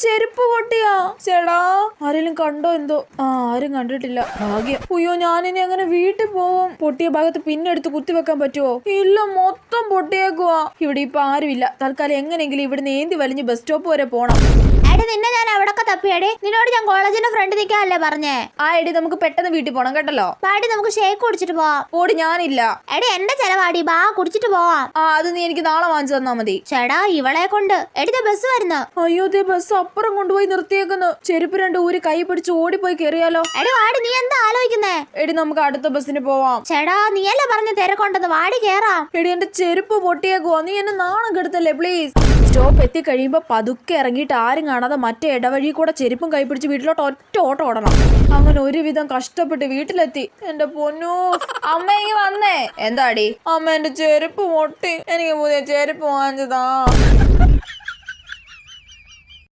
ചെരുപ്പ് പൊട്ടിയാ. ചേടാ ആരെങ്കിലും കണ്ടോ എന്തോ? ആരും കണ്ടിട്ടില്ല. ഭാഗ്യം. അയ്യോ ഞാനിനി അങ്ങനെ വീട്ടിൽ പോവും. പൊട്ടിയ ഭാഗത്ത് പിന്നെടുത്ത് കുത്തിവെക്കാൻ പറ്റുമോ? ഇല്ല, മൊത്തം പൊട്ടിയേക്കുവാ. ഇവിടെ ഇപ്പൊ ആരുമില്ല. തൽക്കാലം എങ്ങനെയെങ്കിലും ഇവിടുന്ന് ഏന്തി വലിഞ്ഞ് ബസ് സ്റ്റോപ്പ് വരെ പോണം. നിന്നെ ഞാൻ എവിടൊക്കെ തപ്പിയടി? നിന്നോട് ഞാൻ കോളേജിന്റെ ഫ്രണ്ട് നിൽക്കാല്ലേ പറഞ്ഞേ? എടി നമുക്ക് പെട്ടെന്ന് വീട്ടിൽ പോണം കേട്ടല്ലോ. പാടി നമുക്ക് ഷേക്ക് കുടിച്ചിട്ട് പോവാം. ഓടി ഞാനില്ല. എടി എന്റെ ചെലവാടി, ബാ കുടിച്ചിട്ട് പോവാം. അത് നീ എനിക്ക് നാളെ വാങ്ങിച്ചു തന്നാ മതി. ചേടാ ഇവളെ കൊണ്ട് എടി ബസ് വരുന്നു. അയ്യോ ദേ ബസ് അപ്പുറം കൊണ്ടുപോയി നിർത്തിയേക്കുന്നു. ചെരുപ്പ് 2 ഊരി കൈ പിടിച്ച് ഓടിപ്പോയി കേറിയാലോ? എടി വാടി, നീ എന്താ ആലോചിക്കുന്നേ? എടി നമുക്ക് അടുത്ത ബസ്സിന് പോവാം. ചേടാ നീയല്ലേ പറഞ്ഞ തിരക്കൊണ്ടെന്ന്, വാടി കേറാം. എടി എന്റെ ചെരുപ്പ് പൊട്ടിയേക്കുവാ. നീ എന്നെ നാണം കെടുത്തല്ലേ പ്ലീസ്. സ്റ്റോപ്പ് എത്തി കഴിയുമ്പോ പതുക്കെ ഇറങ്ങിയിട്ട് ആരും കാണാതെ മറ്റേ ഇടവഴി കൂടെ ചെരുപ്പും കൈപിടിച്ച് വീട്ടിലോട്ട് ഒറ്റ ഓട്ടം ഓടണം. അങ്ങനെ ഒരുവിധം കഷ്ടപ്പെട്ട് വീട്ടിലെത്തി. എന്റെ പൊന്നോ, അമ്മ ഇങ്ങ് വന്നേ. എന്താടി? അമ്മ എന്റെ ചെരുപ്പ് പൊട്ടി, എനിക്ക് പുതിയ ചെരുപ്പ് വാങ്ങിച്ചതാ.